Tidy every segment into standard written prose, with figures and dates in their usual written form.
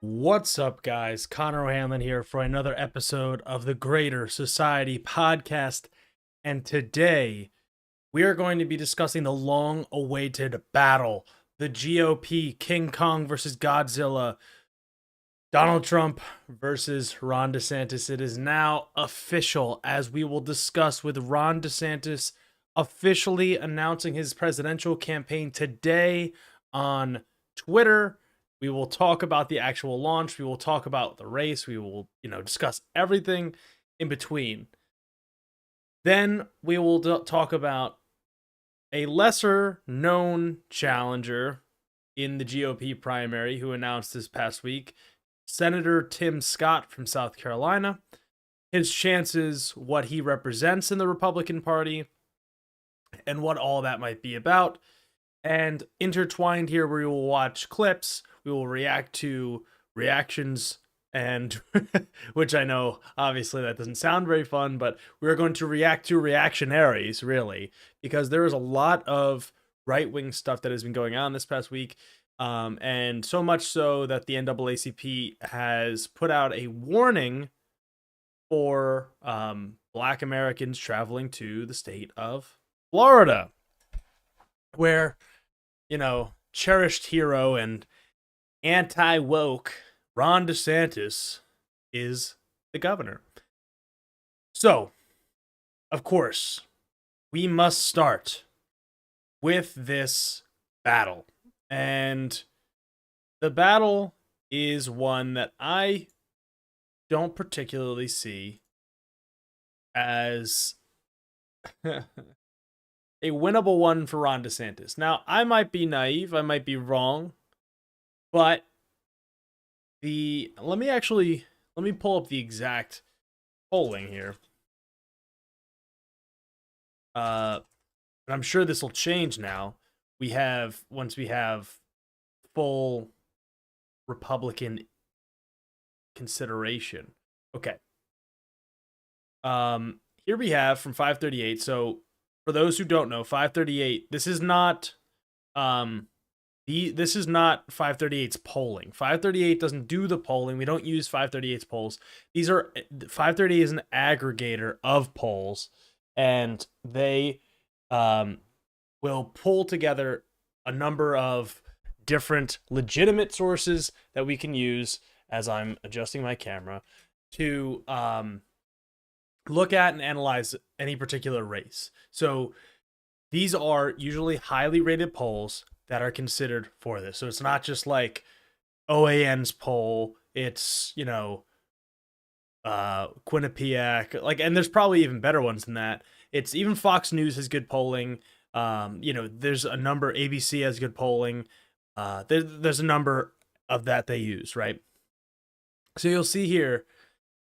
What's up, guys? Connor OHanlon here for another episode of the Greater Society podcast. And today we are going to be discussing the long awaited battle, the GOP, King Kong versus Godzilla, Donald Trump versus Ron DeSantis. It is now official, as we will discuss with Ron DeSantis officially announcing his presidential campaign today on Twitter. We will talk about the actual launch. We will talk about the race. We will, discuss everything in between. Then we will talk about a lesser known challenger in the GOP primary who announced this past week, Senator Tim Scott from South Carolina, his chances, what he represents in the Republican Party, and what all that might be about. And intertwined here, we will watch clips. We will react to reactions, and which I know obviously that doesn't sound very fun, but we're going to react to reactionaries, really, because there is a lot of right-wing stuff that has been going on this past week, and so much so that the NAACP has put out a warning for Black Americans traveling to the state of Florida, where, cherished hero and anti-woke Ron DeSantis is the governor. So, of course, we must start with this battle. And the battle is one that I don't particularly see as a winnable one for Ron DeSantis. Now, I might be naive, I might be wrong, but let me pull up the exact polling here. And I'm sure this will change now. Once we have full Republican consideration. Okay. Here we have from 538. So for those who don't know, 538, this is not 538's polling. 538 doesn't do the polling. We don't use 538's polls. 538 is an aggregator of polls, and they will pull together a number of different legitimate sources that we can use, as I'm adjusting my camera, to look at and analyze any particular race. So these are usually highly rated polls that are considered for this. So it's not just like OAN's poll. It's, Quinnipiac, and there's probably even better ones than that. It's even Fox News has good polling. There's a number, ABC has good polling. There's a number of that they use, right? So you'll see here,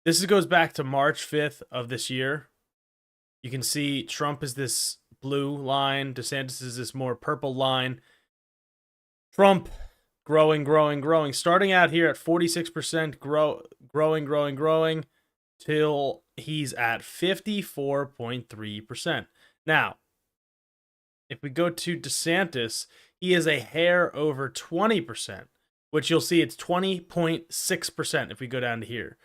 this goes back to March 5th of this year. You can see Trump is this blue line. DeSantis is this more purple line. Trump growing, starting out here at 46%, growing, till he's at 54.3%. Now, if we go to DeSantis, he is a hair over 20%, which you'll see it's 20.6% if we go down to here.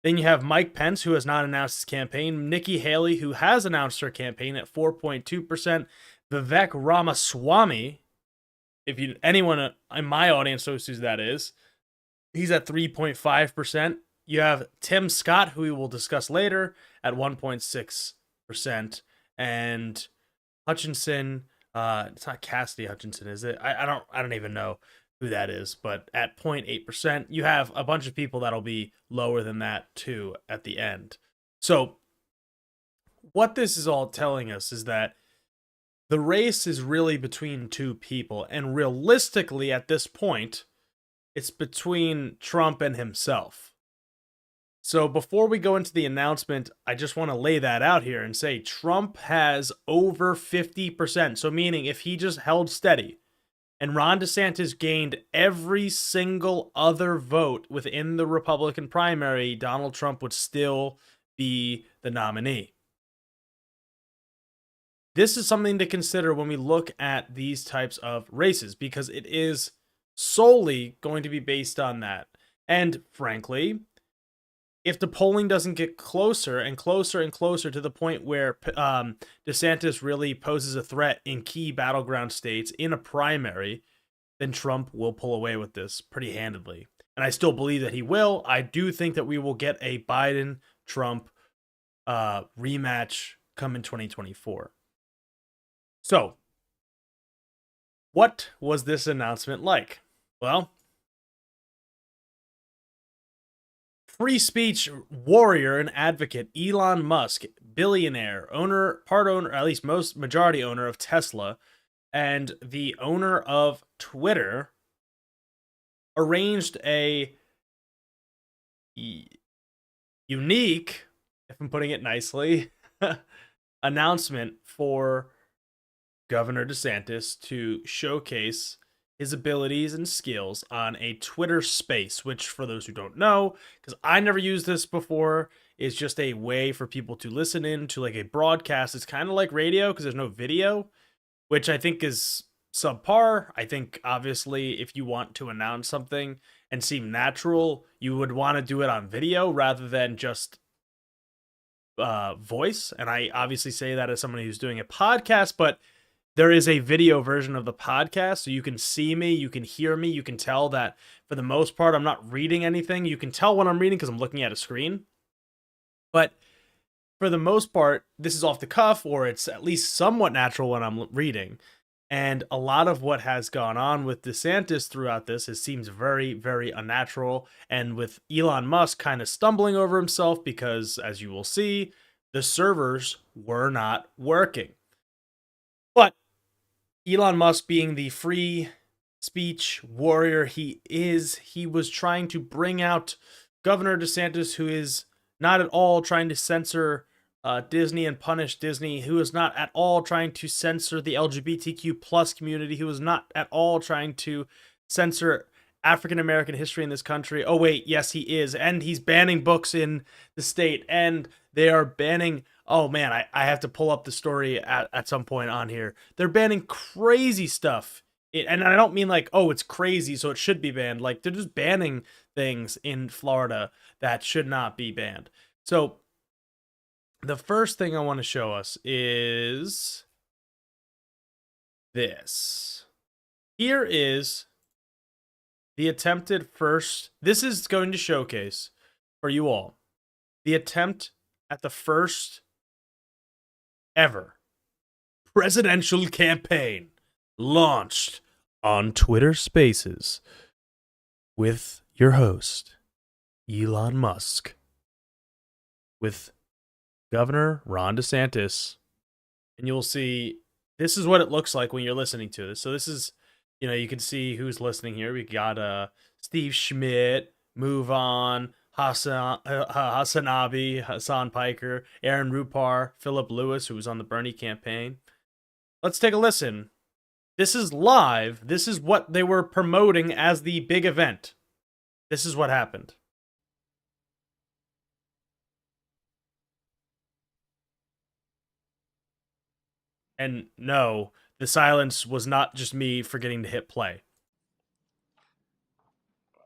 Then you have Mike Pence, who has not announced his campaign. Nikki Haley, who has announced her campaign at 4.2%. Vivek Ramaswamy, if anyone in my audience knows who that is, he's at 3.5%. You have Tim Scott, who we will discuss later, at 1.6%. And Hutchinson, it's not Cassidy Hutchinson, is it? I don't even know who that is, but at 0.8%, you have a bunch of people that'll be lower than that too at the end. So what this is all telling us is that the race is really between two people, and realistically at this point, it's between Trump and himself. So before we go into the announcement, I just want to lay that out here and say Trump has over 50%. So meaning if he just held steady and Ron DeSantis gained every single other vote within the Republican primary, Donald Trump would still be the nominee. This is something to consider when we look at these types of races, because it is solely going to be based on that. And frankly, if the polling doesn't get closer and closer and closer to the point where DeSantis really poses a threat in key battleground states in a primary, then Trump will pull away with this pretty handedly. And I still believe that he will. I do think that we will get a Biden-Trump rematch come in 2024. So, what was this announcement like? Well, free speech warrior and advocate Elon Musk, billionaire, part owner, at least most majority owner of Tesla, and the owner of Twitter, arranged a unique, if I'm putting it nicely, announcement for Governor DeSantis to showcase his abilities and skills on a Twitter space, which for those who don't know, because I never used this before, is just a way for people to listen in to like a broadcast. It's kind of like radio because there's no video, which I think is subpar. I think obviously if you want to announce something and seem natural, you would want to do it on video rather than just voice. And I obviously say that as someone who's doing a podcast, but there is a video version of the podcast, so you can see me, you can hear me, you can tell that for the most part I'm not reading anything. You can tell when I'm reading because I'm looking at a screen. But for the most part, this is off the cuff, or it's at least somewhat natural when I'm reading. And a lot of what has gone on with DeSantis throughout this, it seems very, very unnatural. And with Elon Musk kind of stumbling over himself because, as you will see, the servers were not working. But Elon Musk, being the free speech warrior he is, he was trying to bring out Governor DeSantis, who is not at all trying to censor Disney and punish Disney, who is not at all trying to censor the LGBTQ plus community, who is not at all trying to censor African American history in this country. Oh wait, yes he is, and he's banning books in the state, and they are banning, oh man, I have to pull up the story at some point on here. They're banning crazy stuff. And I don't mean like, oh, it's crazy, so it should be banned. Like, they're just banning things in Florida that should not be banned. So, the first thing I want to show us is this. Here is the attempted first. This is going to showcase for you all the attempt at the first ever presidential campaign launched on Twitter Spaces with your host, Elon Musk, with Governor Ron DeSantis. And you'll see this is what it looks like when you're listening to this. So this is, you know, you can see who's listening here. We got Steve Schmidt, Move On, Hassan Piker, Aaron Rupar, Philip Lewis, who was on the Bernie campaign. Let's take a listen. This is live. This is what they were promoting as the big event. This is what happened. And no, the silence was not just me forgetting to hit play.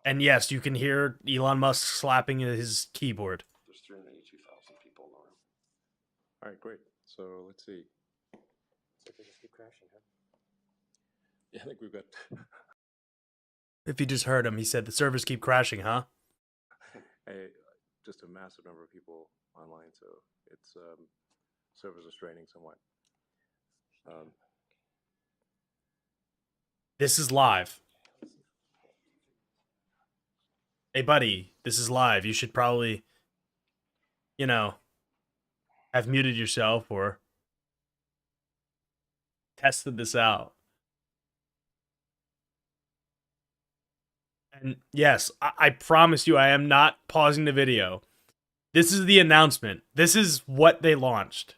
And yes, you can hear Elon Musk slapping his keyboard. There's 382,000 people in the room. All right, great. So let's see. So they just keep crashing, huh? Yeah, I think we've got If you just heard him, he said the servers keep crashing, huh? just a massive number of people online, so it's servers are straining somewhat. This is live. Hey, buddy, this is live. You should probably, have muted yourself or tested this out. And yes, I promise you, I am not pausing the video. This is the announcement. This is what they launched.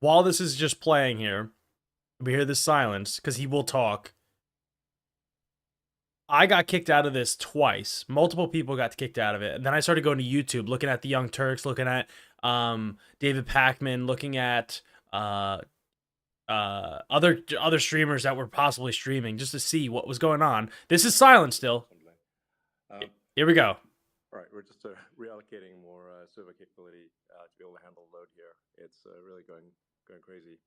While this is just playing here, we hear the silence because he will talk. I got kicked out of this twice. Multiple people got kicked out of it. And then I started going to YouTube, looking at the Young Turks, looking at David Pakman, looking at other streamers that were possibly streaming just to see what was going on. This is silent still. Here we go. All right, we're just reallocating more server capability to be able to handle load here. It's really going crazy.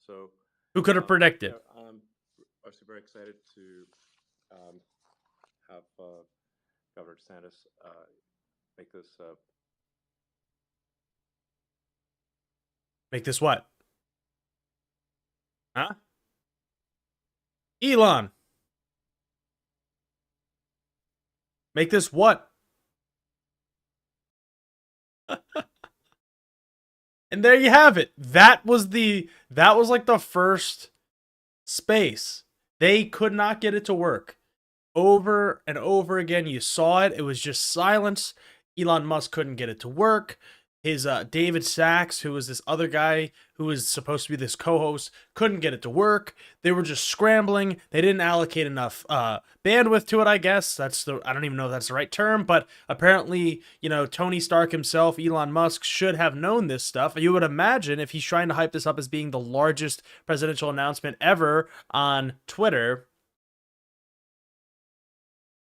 So Who could have predicted? I'm obviously very excited to have Governor DeSantis make this. Make this what? Huh? Elon. Make this what? And there you have it. That was like the first space. They could not get it to work. Over and over again, you saw it. It was just silence. Elon Musk couldn't get it to work. His David Sachs, who was this other guy who was supposed to be this co-host, couldn't get it to work. They were just scrambling. They didn't allocate enough bandwidth to it, I guess. I don't even know if that's the right term, but apparently, Tony Stark himself, Elon Musk, should have known this stuff. You would imagine if he's trying to hype this up as being the largest presidential announcement ever on Twitter.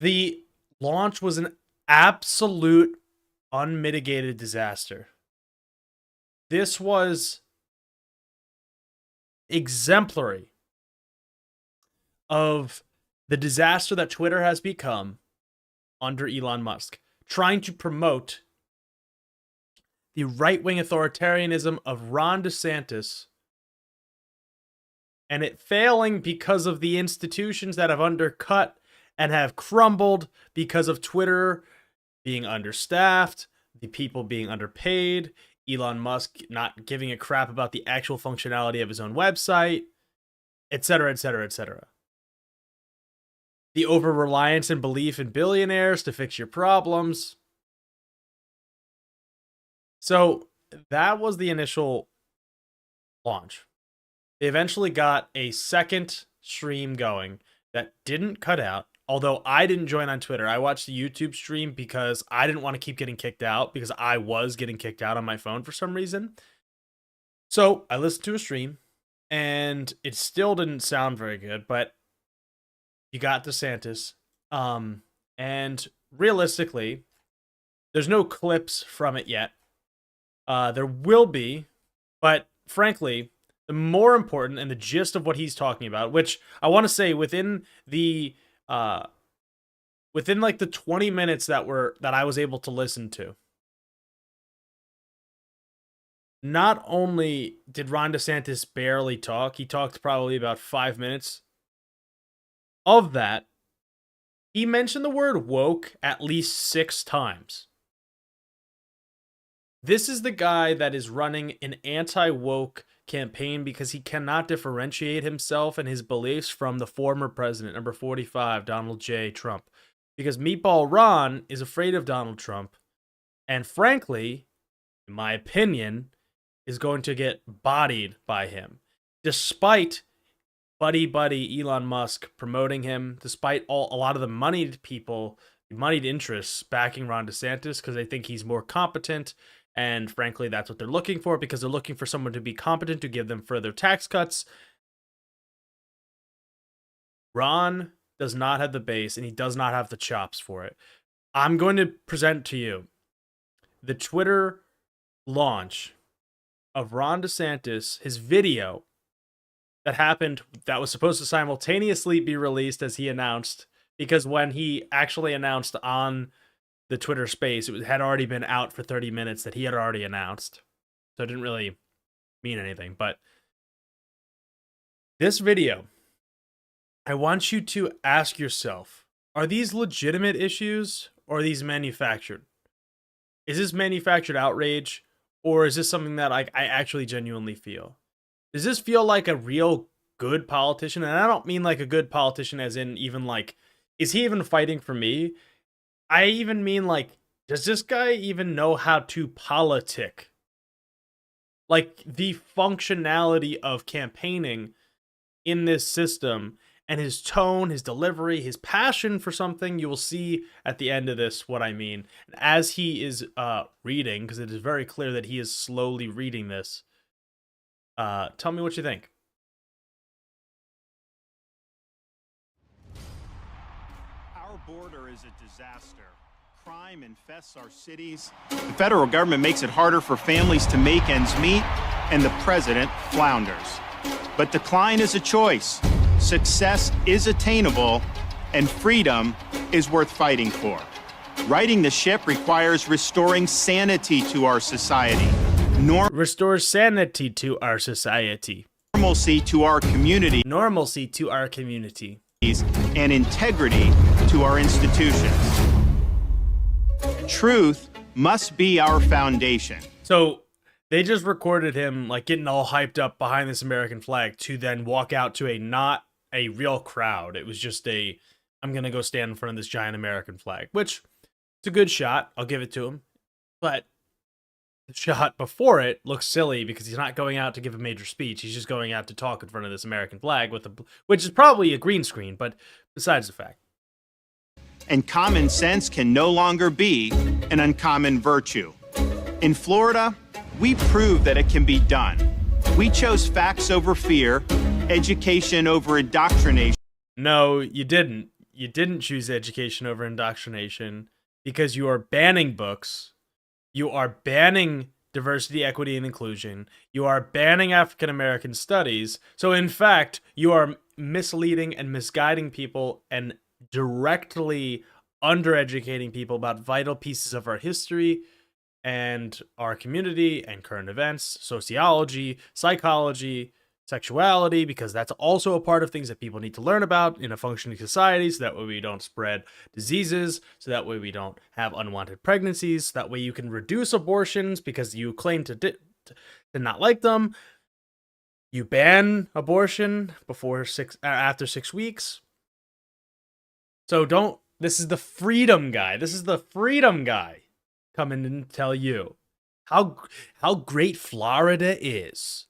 The launch was an absolute unmitigated disaster. This was exemplary of the disaster that Twitter has become under Elon Musk, trying to promote the right-wing authoritarianism of Ron DeSantis, and it failing because of the institutions that have undercut and have crumbled because of Twitter being understaffed, the people being underpaid, Elon Musk not giving a crap about the actual functionality of his own website, etc., etc., etc. The over-reliance and belief in billionaires to fix your problems. So that was the initial launch. They eventually got a second stream going that didn't cut out. Although I didn't join on Twitter, I watched the YouTube stream because I didn't want to keep getting kicked out because I was getting kicked out on my phone for some reason. So I listened to a stream and it still didn't sound very good, but you got DeSantis. And realistically, there's no clips from it yet. There will be, but frankly, the more important and the gist of what he's talking about, which I want to say within like the 20 minutes that I was able to listen to, not only did Ron DeSantis barely talk, he talked probably about 5 minutes. Of that, he mentioned the word woke at least 6 times. This is the guy that is running an anti-woke campaign because he cannot differentiate himself and his beliefs from the former president, number 45, Donald J. Trump. Because Meatball Ron is afraid of Donald Trump, and frankly, in my opinion, is going to get bodied by him. Despite buddy Elon Musk promoting him, despite a lot of the moneyed people, the moneyed interests backing Ron DeSantis because they think he's more competent. And frankly, that's what they're looking for because they're looking for someone to be competent to give them further tax cuts. Ron does not have the base, and he does not have the chops for it. I'm going to present to you the Twitter launch of Ron DeSantis, his video that happened, that was supposed to simultaneously be released as he announced, because when he actually announced on the Twitter space, it had already been out for 30 minutes that he had already announced. So it didn't really mean anything. But this video, I want you to ask yourself, are these legitimate issues or are these manufactured? Is this manufactured outrage, or is this something that I actually genuinely feel? Does this feel like a real good politician? And I don't mean like a good politician as in even like, is he even fighting for me? I even mean like, does this guy even know how to politic? Like the functionality of campaigning in this system, and his tone, his delivery, his passion for something. You will see at the end of this what I mean. As he is reading, because it is very clear that he is slowly reading this, tell me what you think. Our border is a disaster. Crime infests our cities. The federal government makes it harder for families to make ends meet, and the president flounders. But decline is a choice. Success is attainable, and freedom is worth fighting for. Righting the ship requires restoring sanity to our society. Restore sanity to our society. Normalcy to our community. Normalcy to our community. And integrity to our institutions. Truth must be our foundation. So they just recorded him like getting all hyped up behind this American flag to then walk out to a not a real crowd. It was just a, I'm going to go stand in front of this giant American flag, which it's a good shot. I'll give it to him. But the shot before it looks silly because he's not going out to give a major speech. He's just going out to talk in front of this American flag with a, which is probably a green screen, but besides the fact. And common sense can no longer be an uncommon virtue. In Florida, we proved that it can be done. We chose facts over fear, education over indoctrination. No, you didn't. You didn't choose education over indoctrination because you are banning books. You are banning diversity, equity, and inclusion. You are banning African American studies. So in fact, you are misleading and misguiding people and directly undereducating people about vital pieces of our history and our community and current events, sociology, psychology, sexuality, because that's also a part of things that people need to learn about in a functioning society, so that way we don't spread diseases, so that way we don't have unwanted pregnancies, that way you can reduce abortions because you claim to not like them. You ban abortion after 6 weeks. So don't, this is the freedom guy. This is the freedom guy coming in to tell you how great Florida is.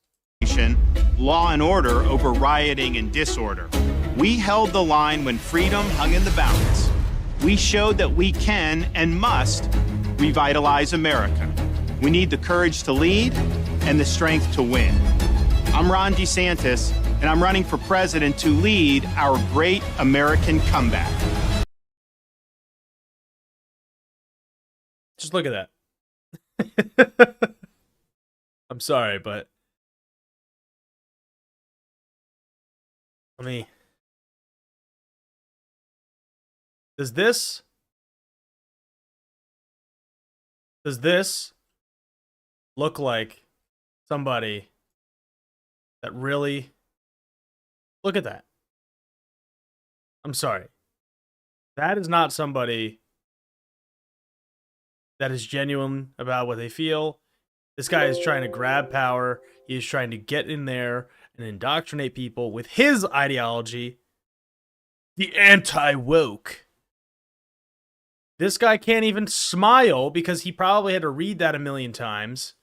Law and order over rioting and disorder. We held the line when freedom hung in the balance. We showed that we can and must revitalize America. We need the courage to lead and the strength to win. I'm Ron DeSantis, and I'm running for president to lead our great American comeback. Just look at that. I'm sorry, but does this look like somebody that really, look at that. I'm sorry. That is not somebody that is genuine about what they feel. This guy is trying to grab power. He is trying to get in there and indoctrinate people with his ideology, the anti-woke. This guy can't even smile because he probably had to read that a million times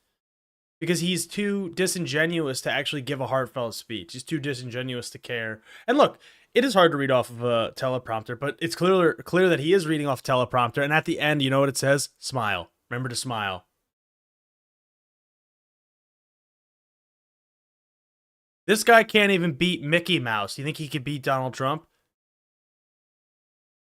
because he's too disingenuous to actually give a heartfelt speech. He's too disingenuous to care. And look, it is hard to read off of a teleprompter, but it's clear that he is reading off teleprompter. And at the end, you know what it says? Smile. Remember to smile. This guy can't even beat Mickey Mouse. You think he could beat Donald Trump?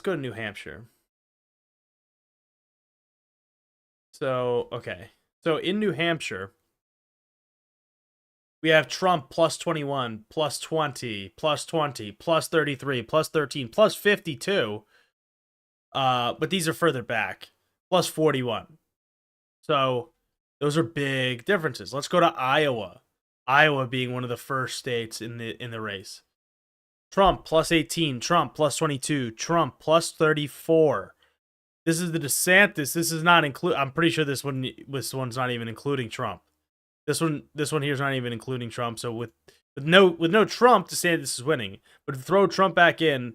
go to New Hampshire. So, okay. So in New Hampshire, we have Trump plus 21, plus 20, plus 20, plus 33, plus 13, plus 52. But these are further back. Plus 41. So those are big differences. Let's go to Iowa. Iowa being one of the first states in the race. Trump plus 18, Trump plus 22, Trump plus 34. This is the DeSantis. This is not include. I'm pretty sure this one's not even including Trump. This one here is not even including Trump. So with no Trump, DeSantis is winning. But to throw Trump back in,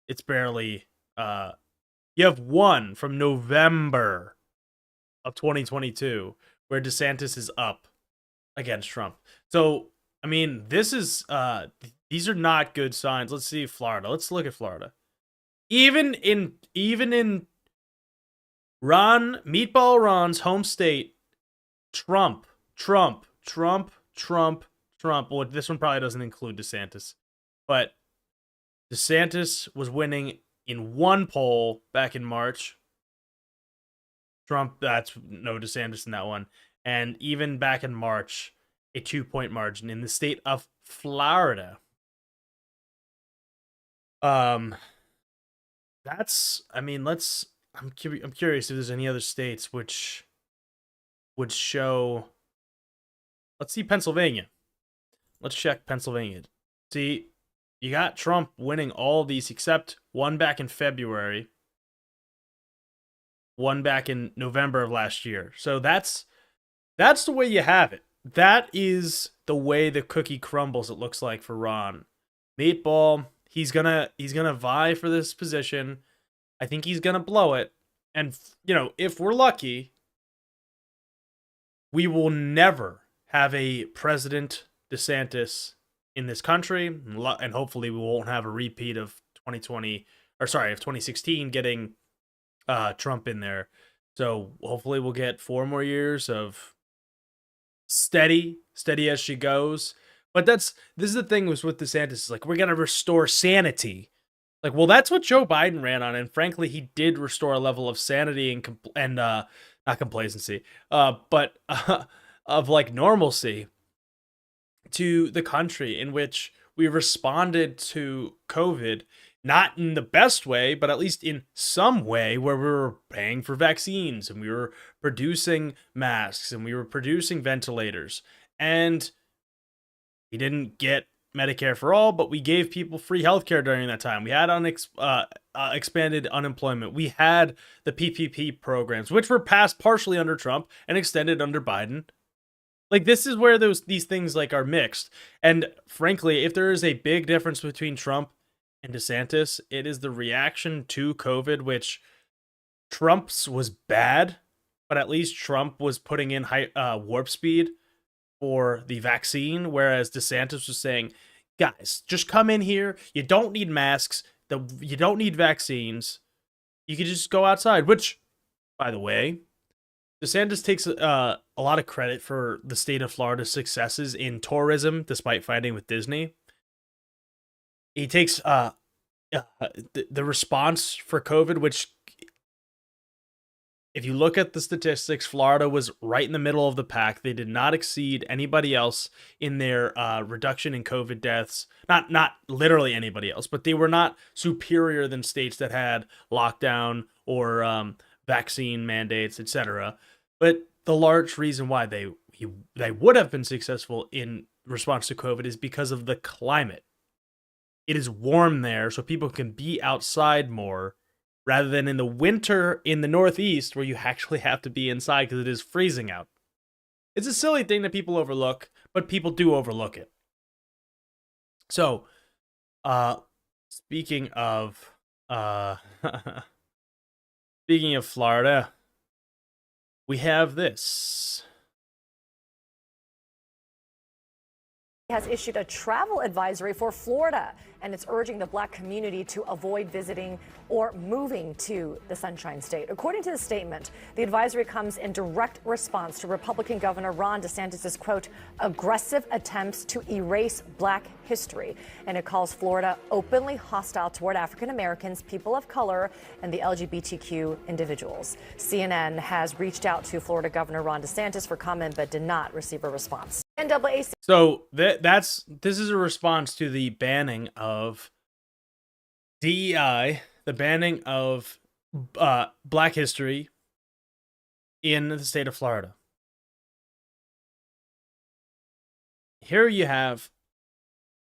it's barely. You have one from November of 2022 where DeSantis is up against Trump. So I mean, this is these are not good signs. Let's see Florida. Let's look at Florida. Even in Meatball Ron's home state, Trump. Well, this one probably doesn't include DeSantis, but DeSantis was winning in one poll back in March. Trump, that's no DeSantis in that one. And even back in March, a 2-point margin in the state of Florida. I'm curious if there's any other states which would show. Let's see Pennsylvania. Let's check Pennsylvania. See, you got Trump winning all of these except one back in February, one back in November of last year. So that's the way you have it. That is the way the cookie crumbles, it looks like, for Ron. Meatball, he's gonna vie for this position. I think he's gonna blow it. And if we're lucky, we will never have a President DeSantis in this country, and hopefully we won't have a repeat of 2016 getting Trump in there. So hopefully we'll get 4 more years of steady as she goes. But this is the thing with DeSantis, is like, we're gonna restore sanity. Like, well, that's what Joe Biden ran on, and frankly, he did restore a level of sanity and not complacency, but of like normalcy to the country, in which we responded to COVID, not in the best way, but at least in some way, where we were paying for vaccines and we were producing masks and we were producing ventilators, and we didn't get Medicare for all, but we gave people free healthcare during that time. We had expanded unemployment. We had the PPP programs, which were passed partially under Trump and extended under Biden. Like, this is where these things like are mixed. And frankly, if there is a big difference between Trump and DeSantis, it is the reaction to COVID, which Trump's was bad, but at least Trump was putting in high warp speed for the vaccine, whereas DeSantis was saying, guys, just come in here. You don't need masks. You don't need vaccines. You can just go outside, which, by the way, DeSantis takes a lot of credit for the state of Florida's successes in tourism, despite fighting with Disney. He takes the response for COVID, which, if you look at the statistics, Florida was right in the middle of the pack. They did not exceed anybody else in their reduction in COVID deaths. Not literally anybody else, but they were not superior than states that had lockdown or vaccine mandates, etc. But the large reason why they would have been successful in response to COVID is because of the climate. It is warm there, so people can be outside more, rather than in the winter in the Northeast, where you actually have to be inside because it is freezing out. It's a silly thing that people overlook, but people do overlook it. So, speaking of Florida, we have this. has issued a travel advisory for Florida, and it's urging the black community to avoid visiting or moving to the Sunshine State. According to the statement, the advisory comes in direct response to Republican Governor Ron DeSantis' quote, aggressive attempts to erase black history. And it calls Florida openly hostile toward African Americans, people of color, and the LGBTQ individuals. CNN has reached out to Florida Governor Ron DeSantis for comment, but did not receive a response. NAACP. So this is a response to the banning of DEI, the banning of Black history in the state of Florida. Here you have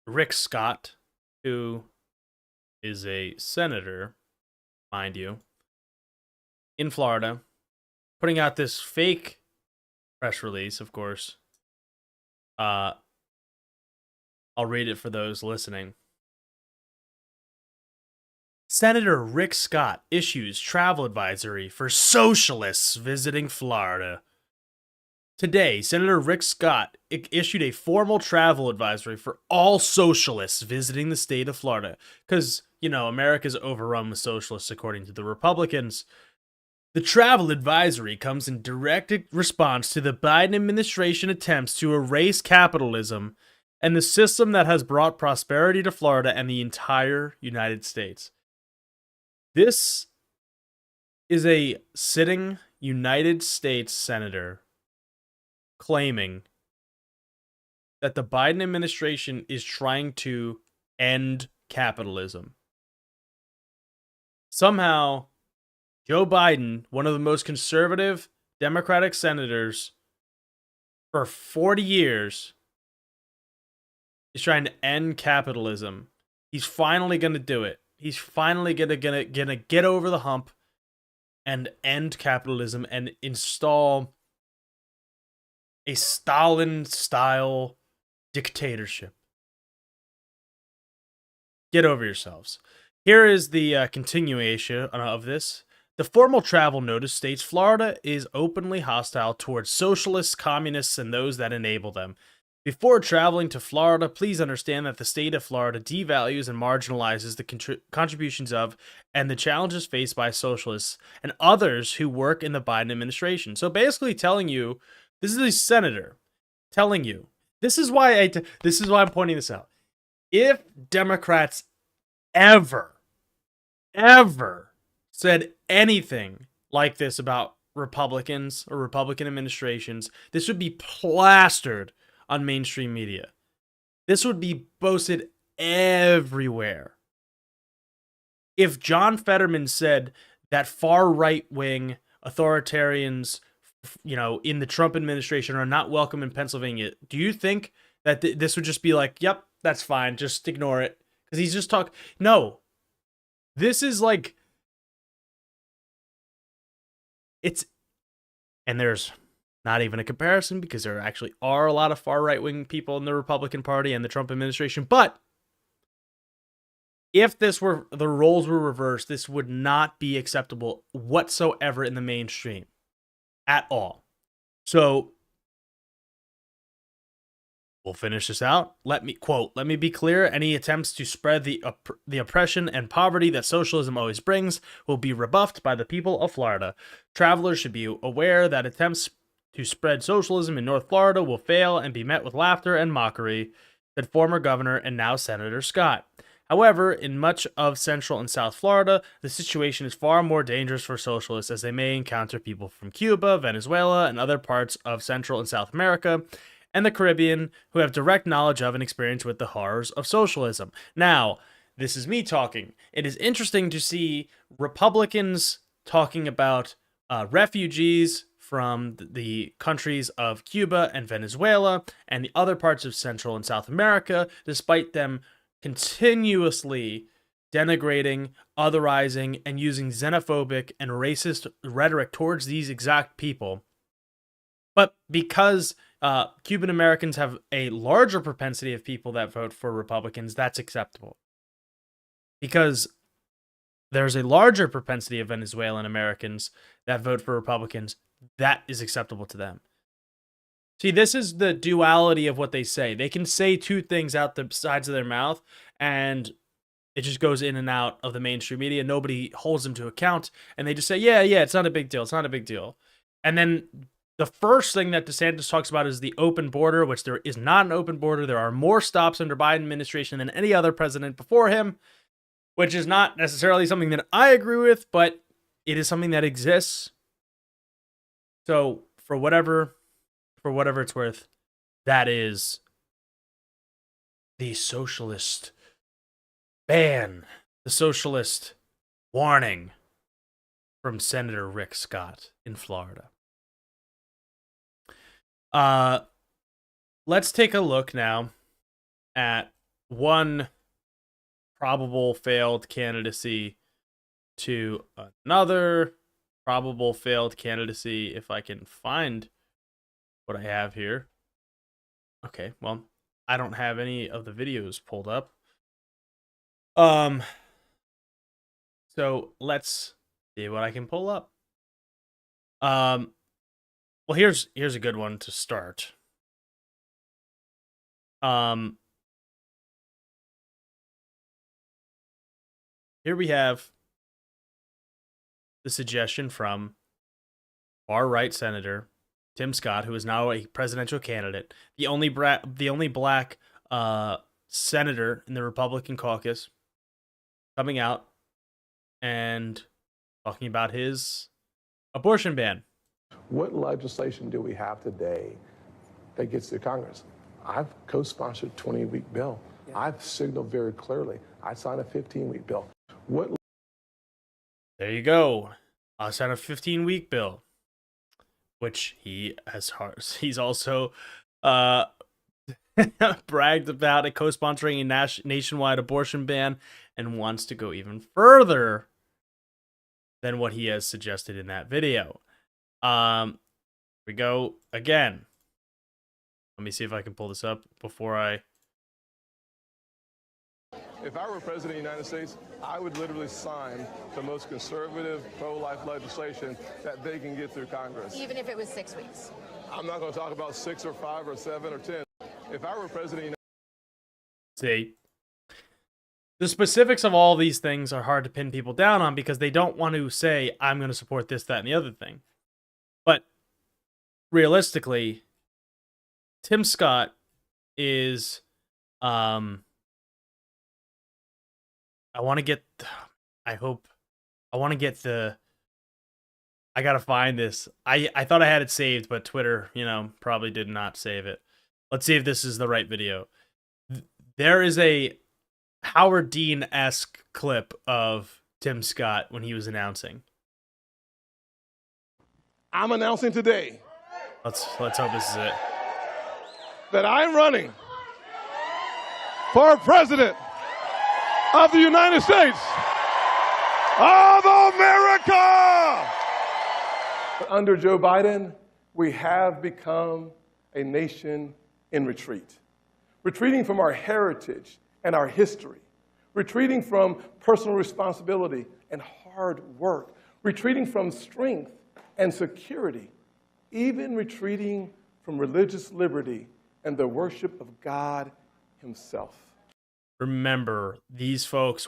Rick Scott, who is a senator, mind you, in Florida, putting out this fake press release, of course. I'll read it for those listening. Senator Rick Scott issues travel advisory for socialists visiting Florida. Today, Senator Rick Scott issued a formal travel advisory for all socialists visiting the state of Florida. Because, you know, America's overrun with socialists, according to the Republicans. The travel advisory comes in direct response to the Biden administration attempts to erase capitalism and the system that has brought prosperity to Florida and the entire United States. This is a sitting United States senator claiming that the Biden administration is trying to end capitalism. Somehow, Joe Biden, one of the most conservative Democratic senators for 40 years, is trying to end capitalism. He's finally going to do it. He's finally gonna get over the hump and end capitalism and install a Stalin-style dictatorship. Get over yourselves. Here is the continuation of this. The formal travel notice states Florida is openly hostile towards socialists, communists, and those that enable them. Before traveling to Florida, please understand that the state of Florida devalues and marginalizes the contributions of and the challenges faced by socialists and others who work in the Biden administration. So basically telling you, this is a senator telling you, this is why I'm pointing this out. If Democrats ever said anything like this about Republicans or Republican administrations, this would be plastered on mainstream media. This would be posted everywhere. If John Fetterman said that far right-wing authoritarians, you know, in the Trump administration are not welcome in Pennsylvania, do you think that this would just be like, yep, that's fine, just ignore it? Because he's just talking. No. This is like, and there's not even a comparison because there actually are a lot of far right-wing people in the Republican Party and the Trump administration. But if the roles were reversed, this would not be acceptable whatsoever in the mainstream at all. So we'll finish this out. Let me be clear. Any attempts to spread the oppression and poverty that socialism always brings will be rebuffed by the people of Florida. Travelers should be aware that attempts to spread socialism in North Florida will fail and be met with laughter and mockery, said former Governor and now Senator Scott. However, in much of Central and South Florida, the situation is far more dangerous for socialists as they may encounter people from Cuba, Venezuela, and other parts of Central and South America and the Caribbean who have direct knowledge of and experience with the horrors of socialism. Now, this is me talking. It is interesting to see Republicans talking about refugees from the countries of Cuba and Venezuela and the other parts of Central and South America, despite them continuously denigrating, otherizing, and using xenophobic and racist rhetoric towards these exact people. But because Cuban Americans have a larger propensity of people that vote for Republicans, that's acceptable. Because there's a larger propensity of Venezuelan Americans that vote for Republicans, that is acceptable to them. See, this is the duality of what they say. They can say two things out the sides of their mouth, and it just goes in and out of the mainstream media. Nobody holds them to account, and they just say, yeah, it's not a big deal. It's not a big deal. And then the first thing that DeSantis talks about is the open border, which there is not an open border. There are more stops under Biden administration than any other president before him, which is not necessarily something that I agree with, but it is something that exists. So for whatever it's worth, that is the socialist ban, the socialist warning from Senator Rick Scott in Florida. Let's take a look now at one probable failed candidacy to another probable failed candidacy, if I can find what I have here. Okay, well, I don't have any of the videos pulled up. So let's see what I can pull up. Well, here's a good one to start. Here we have the suggestion from far-right Senator Tim Scott, who is now a presidential candidate, the only black senator in the Republican caucus, coming out and talking about his abortion ban. What legislation do we have today that gets to Congress? I've co-sponsored a 20-week bill. Yeah. I've signaled very clearly. I signed a 15-week bill. There you go. I signed a 15-week bill, which he's also bragged about it, co-sponsoring a nationwide abortion ban, and wants to go even further than what he has suggested in that video. We go again. Let me see if I can pull this up before I... If I were president of the United States, I would literally sign the most conservative pro-life legislation that they can get through Congress. Even if it was 6 weeks? I'm not going to talk about 6 or 5 or 7 or 10. If I were president of the See, the specifics of all these things are hard to pin people down on because they don't want to say, I'm going to support this, that, and the other thing. But realistically, Tim Scott is... I gotta find this. I thought I had it saved, but Twitter, probably did not save it. Let's see if this is the right video. There is a Howard Dean-esque clip of Tim Scott when he was announcing. I'm announcing today. Let's hope this is it. That I'm running for president of the United States of America. Under Joe Biden, we have become a nation in retreat, retreating from our heritage and our history, retreating from personal responsibility and hard work, retreating from strength and security, even retreating from religious liberty and the worship of God himself. Remember, these folks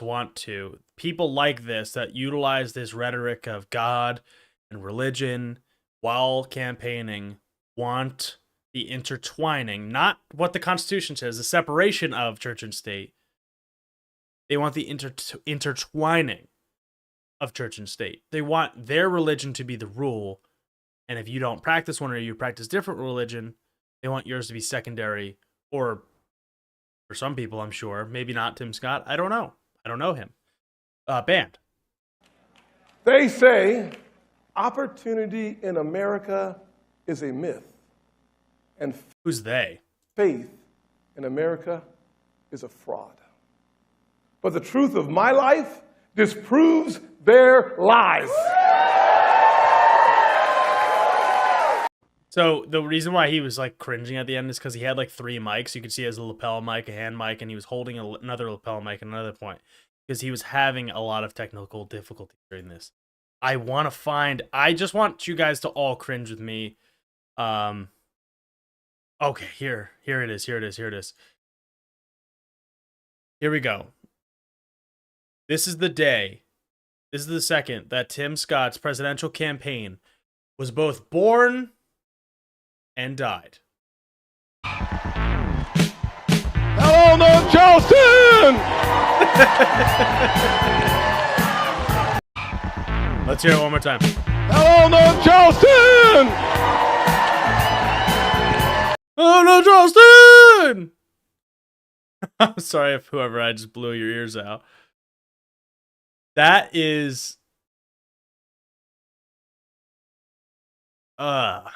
people like this that utilize this rhetoric of God and religion while campaigning want the intertwining, not what the Constitution says, the separation of church and state. They want the intertwining of church and state. They want their religion to be the rule, and if you don't practice one or you practice different religion, they want yours to be secondary, or for some people, I'm sure, maybe not Tim Scott. I don't know. I don't know him. Banned. They say opportunity in America is a myth. And who's they? Faith in America is a fraud. But the truth of my life disproves their lies. So the reason why he was like cringing at the end is because he had like 3 mics. You could see he has a lapel mic, a hand mic, and he was holding another lapel mic at another point because he was having a lot of technical difficulty during this. I just want you guys to all cringe with me. Okay, here it is. Here we go. This is the day. This is the second that Tim Scott's presidential campaign was both born and died. Hello, North Charleston! Let's hear it one more time. Hello, North Charleston! Oh no, Charleston! I'm sorry if whoever I just blew your ears out. That is that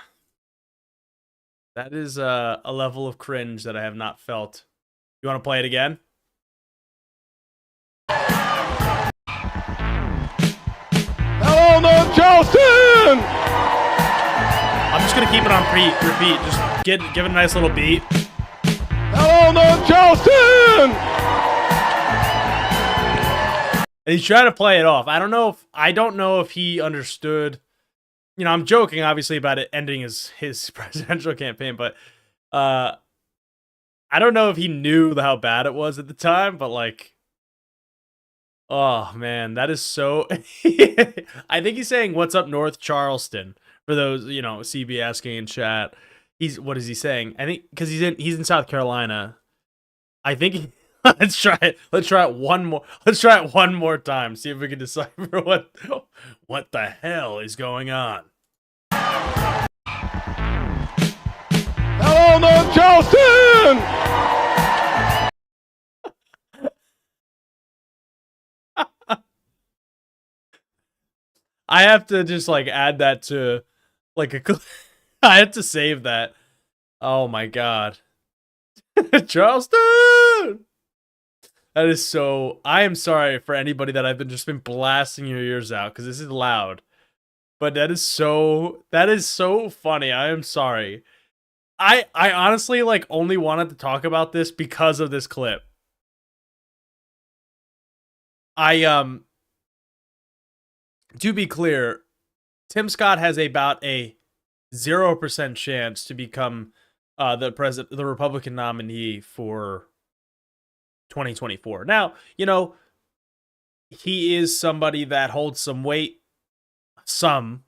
is a level of cringe that I have not felt. You want to play it again? Hello, North Charleston! I'm just gonna keep it on repeat. Just give it a nice little beat. Hello, North Charleston! And he's trying to play it off. I don't know if he understood. You know, I'm joking obviously about it ending his presidential campaign, but I don't know if he knew how bad it was at the time, but like, oh man, that is so. I think he's saying, "What's up, North Charleston?" For those, you know, CB asking in chat. What is he saying? I think because he's in South Carolina. I think let's try it. Let's try it one more. Let's try it one more time. See if we can decipher what the hell is going on. Hello, North Charleston! I have to just like add that to like a. I have to save that. Oh my god, Charleston! That is so. I am sorry for anybody that I've just been blasting your ears out because this is loud, but that is so funny. I am sorry. I honestly like only wanted to talk about this because of this clip. To be clear, Tim Scott has about a 0% chance to become the Republican nominee for 2024. Now, you know, he is somebody that holds some weight in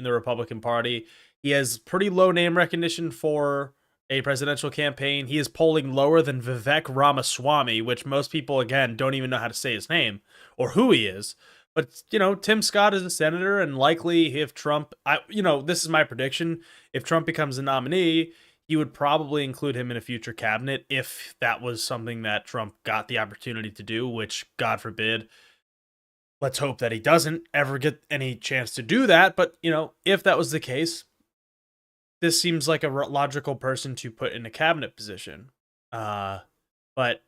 the Republican Party. He has pretty low name recognition for a presidential campaign. He is polling lower than Vivek Ramaswamy, which most people, again, don't even know how to say his name or who he is. But, you know, Tim Scott is a senator, and likely if Trump, this is my prediction, if Trump becomes a nominee, he would probably include him in a future cabinet if that was something that Trump got the opportunity to do, which, God forbid, let's hope that he doesn't ever get any chance to do that. But, you know, if that was the case, this seems like a logical person to put in a cabinet position. But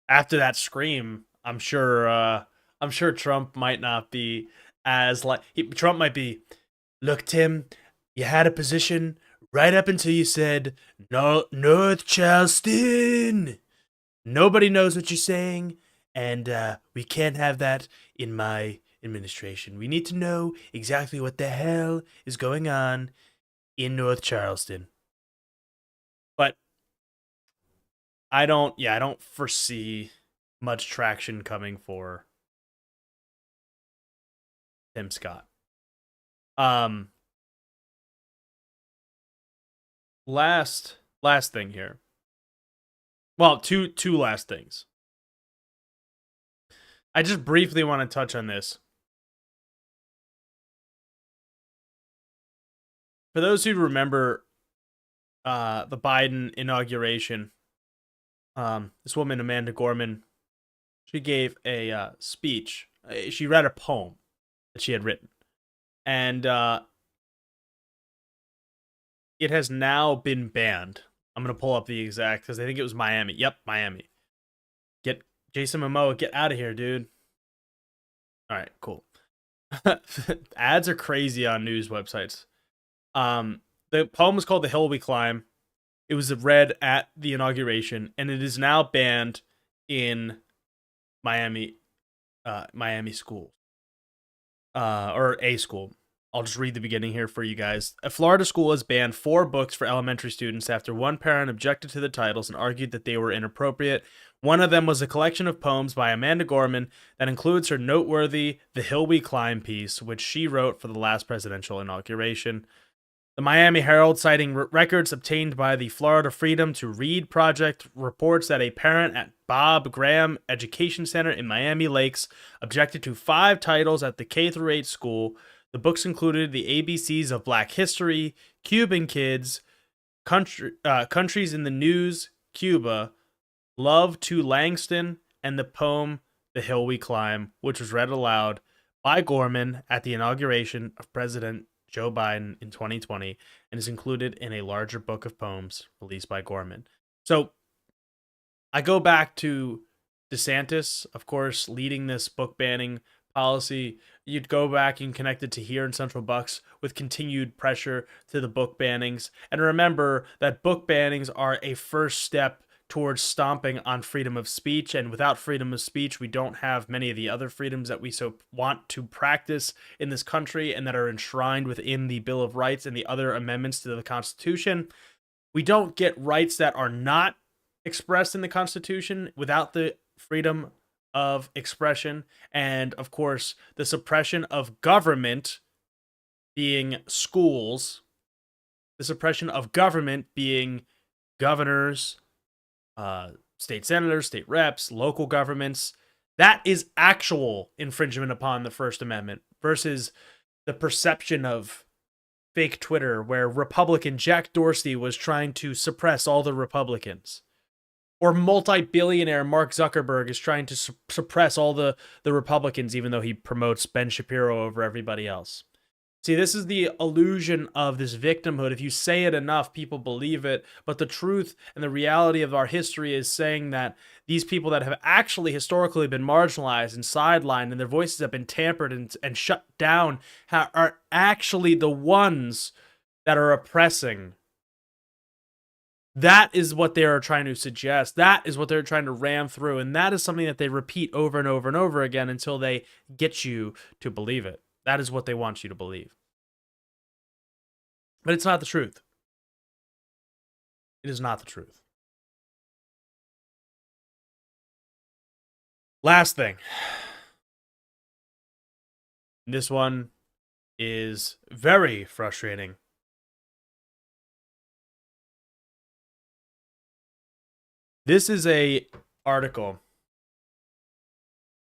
after that scream, I'm sure Trump might not be as Trump might be, look, Tim, you had a position right up until you said, no, North Charleston. Nobody knows what you're saying, and we can't have that in my administration. We need to know exactly what the hell is going on in North Charleston. But I don't foresee much traction coming for Tim Scott. Last thing here. Well, two last things. I just briefly want to touch on this. For those who remember the Biden inauguration, this woman, Amanda Gorman, she gave a speech. She read a poem that she had written. And it has now been banned. I'm going to pull up the exact, because I think it was Miami. Yep, Miami. Get Jason Momoa, get out of here, dude. All right, cool. Ads are crazy on news websites. The poem was called The Hill We Climb. It was read at the inauguration, and it is now banned in Miami school. Or a school. I'll just read the beginning here for you guys. A Florida school has banned 4 books for elementary students after one parent objected to the titles and argued that they were inappropriate. One of them was a collection of poems by Amanda Gorman that includes her noteworthy The Hill We Climb piece, which she wrote for the last presidential inauguration. The Miami Herald, citing records obtained by the Florida Freedom to Read Project, reports that a parent at Bob Graham Education Center in Miami Lakes objected to 5 titles at the K-8 school. The books included the ABCs of Black History, Cuban Kids, Countries in the News, Cuba, Love to Langston, and the poem The Hill We Climb, which was read aloud by Gorman at the inauguration of President Joe Biden in 2020 and is included in a larger book of poems released by Gorman. So I go back to DeSantis, of course, leading this book banning policy. You'd go back and connect it to here in Central Bucks with continued pressure to the book bannings. And remember that book bannings are a first step towards stomping on freedom of speech, and without freedom of speech, we don't have many of the other freedoms that we so want to practice in this country and that are enshrined within the Bill of Rights and the other amendments to the Constitution. We don't get rights that are not expressed in the Constitution without the freedom of expression, and of course, the suppression of government being schools, the suppression of government being governors, state senators, state reps, local governments. That is actual infringement upon the First Amendment versus the perception of fake Twitter where Republican Jack Dorsey was trying to suppress all the Republicans. Or multi-billionaire Mark Zuckerberg is trying to suppress all the Republicans, even though he promotes Ben Shapiro over everybody else. See, this is the illusion of this victimhood. If you say it enough, people believe it. But the truth and the reality of our history is saying that these people that have actually historically been marginalized and sidelined and their voices have been tampered and shut down are actually the ones that are oppressing. That is what they are trying to suggest. That is what they're trying to ram through. And that is something that they repeat over and over and over again until they get you to believe it. That is what they want you to believe. But it's not the truth. It is not the truth. Last thing. This one is very frustrating. This is a article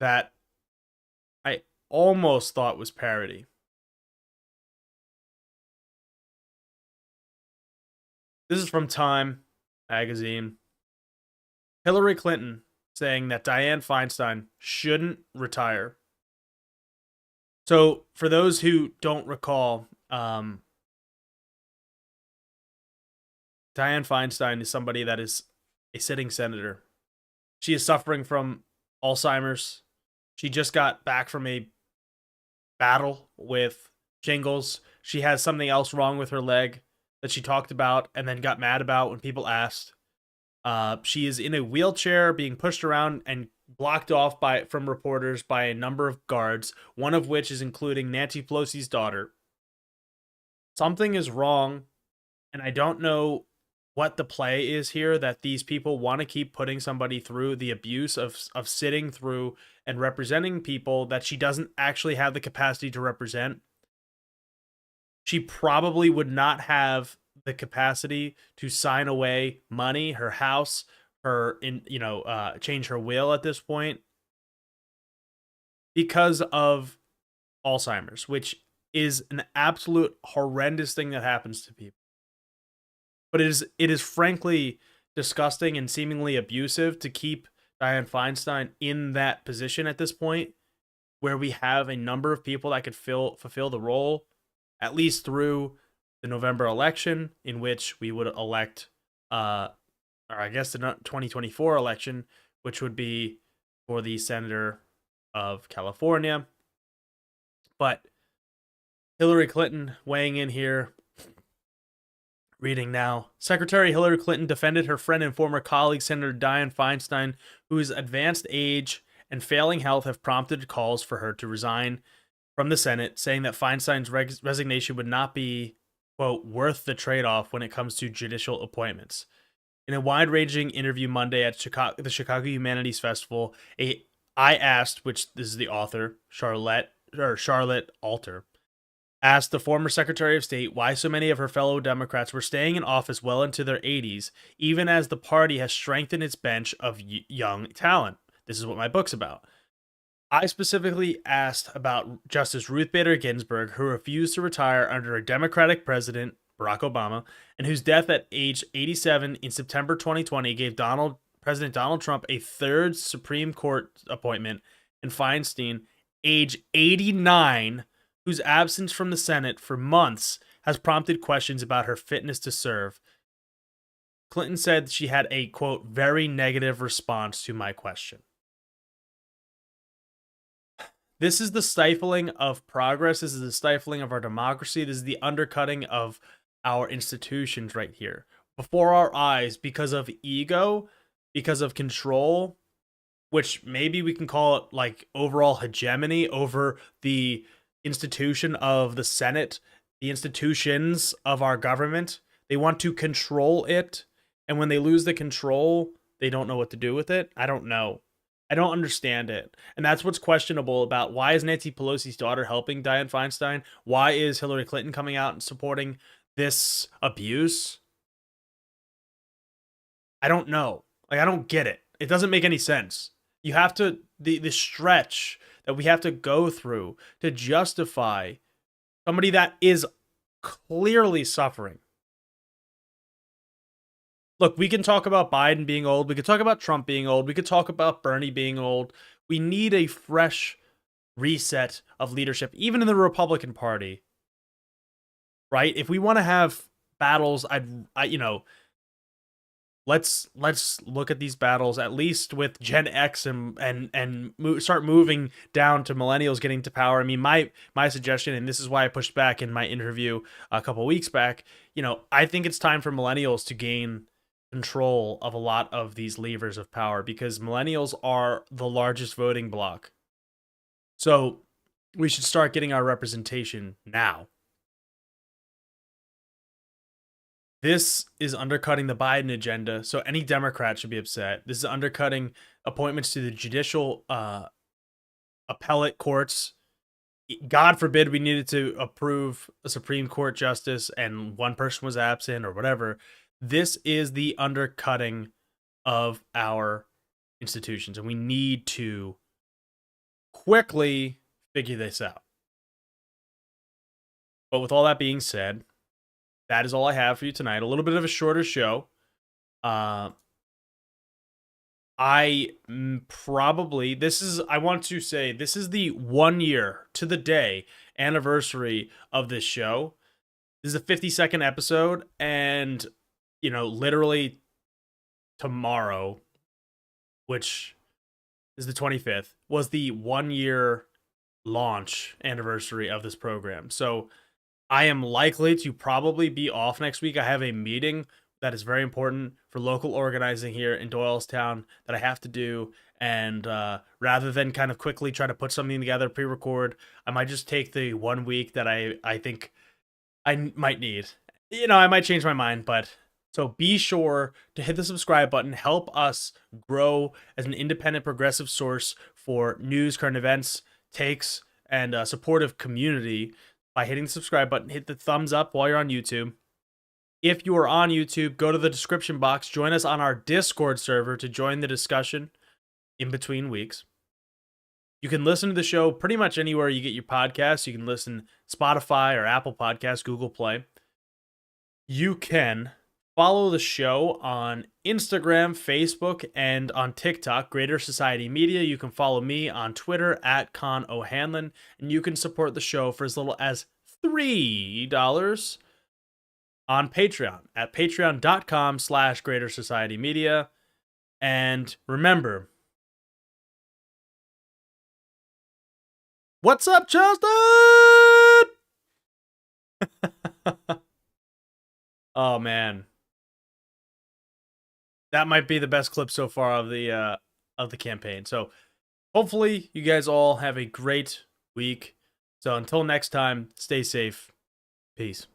that I almost thought was parody. This is from Time magazine. Hillary Clinton saying that Dianne Feinstein shouldn't retire. So, for those who don't recall, Dianne Feinstein is somebody that is a sitting senator. She is suffering from Alzheimer's. She just got back from a battle with shingles. She has something else wrong with her leg that she talked about and then got mad about when people asked. She is in a wheelchair being pushed around and blocked off from reporters by a number of guards, one of which is including Nancy Pelosi's daughter. Something is wrong, and I don't know what the play is here, that these people want to keep putting somebody through the abuse of sitting through and representing people that she doesn't actually have the capacity to represent. She probably would not have the capacity to sign away money, her house, change her will at this point because of Alzheimer's, which is an absolute horrendous thing that happens to people. But it is frankly disgusting and seemingly abusive to keep Dianne Feinstein in that position at this point, where we have a number of people that could fulfill the role, at least through the November election, in which we would elect, or I guess the 2024 election, which would be for the senator of California. But Hillary Clinton weighing in here. Reading now. Secretary Hillary Clinton defended her friend and former colleague, Senator Dianne Feinstein, whose advanced age and failing health have prompted calls for her to resign. from the Senate saying that Feinstein's resignation would not be, quote, worth the trade-off when it comes to judicial appointments. In a wide-ranging interview Monday at the Chicago Humanities Festival, I asked, which this is the author, Charlotte Alter, asked the former Secretary of State why so many of her fellow Democrats were staying in office well into their 80s, even as the party has strengthened its bench of young talent. This is what my book's about. I specifically asked about Justice Ruth Bader Ginsburg, who refused to retire under a Democratic president, Barack Obama, and whose death at age 87 in September 2020 gave President Donald Trump a third Supreme Court appointment, and Feinstein, age 89, whose absence from the Senate for months has prompted questions about her fitness to serve. Clinton said she had a, quote, very negative response to my question. This is the stifling of progress. This is the stifling of our democracy. This is the undercutting of our institutions right here. Before our eyes, because of ego, because of control, which maybe we can call it like overall hegemony over the institution of the Senate, the institutions of our government. They want to control it. And when they lose the control, they don't know what to do with it. I don't know. I don't understand it. And that's what's questionable about why is Nancy Pelosi's daughter helping Dianne Feinstein? Why is Hillary Clinton coming out and supporting this abuse? I don't know. Like, I don't get it. It doesn't make any sense. You have to, the stretch that we have to go through to justify somebody that is clearly suffering. Look, we can talk about Biden being old. We could talk about Trump being old. We could talk about Bernie being old. We need a fresh reset of leadership, even in the Republican Party. Right? If we want to have battles, let's look at these battles at least with Gen X and start moving down to millennials getting to power. I mean, my suggestion, and this is why I pushed back in my interview a couple weeks back, I think it's time for millennials to gain control of a lot of these levers of power because millennials are the largest voting bloc. So we should start getting our representation now. This is undercutting the Biden agenda, so any Democrat should be upset. This is undercutting appointments to the judicial appellate courts. God forbid we needed to approve a Supreme Court justice and one person was absent or whatever. This is the undercutting of our institutions, and we need to quickly figure this out. But with all that being said, that is all I have for you tonight. A little bit of a shorter show. I want to say this is the 1 year to the day anniversary of this show. This is a 50-second episode, and literally tomorrow, which is the 25th, was the 1 year launch anniversary of this program. So I am likely to probably be off next week. I have a meeting that is very important for local organizing here in Doylestown that I have to do. And rather than kind of quickly try to put something together, pre-record, I might just take the 1 week that I think I might need. I might change my mind, but so be sure to hit the subscribe button. Help us grow as an independent progressive source for news, current events, takes, and a supportive community by hitting the subscribe button. Hit the thumbs up while you're on YouTube. If you are on YouTube, go to the description box. Join us on our Discord server to join the discussion in between weeks. You can listen to the show pretty much anywhere you get your podcasts. You can listen Spotify or Apple Podcasts, Google Play. You can follow the show on Instagram, Facebook, and on TikTok, Greater Society Media. You can follow me on Twitter at Connor OHanlon, and you can support the show for as little as $3 on Patreon at patreon.com/Greater Society Media. And remember, what's up, Justin? Oh, man. That might be the best clip so far of the campaign. So hopefully you guys all have a great week. So until next time, stay safe. Peace.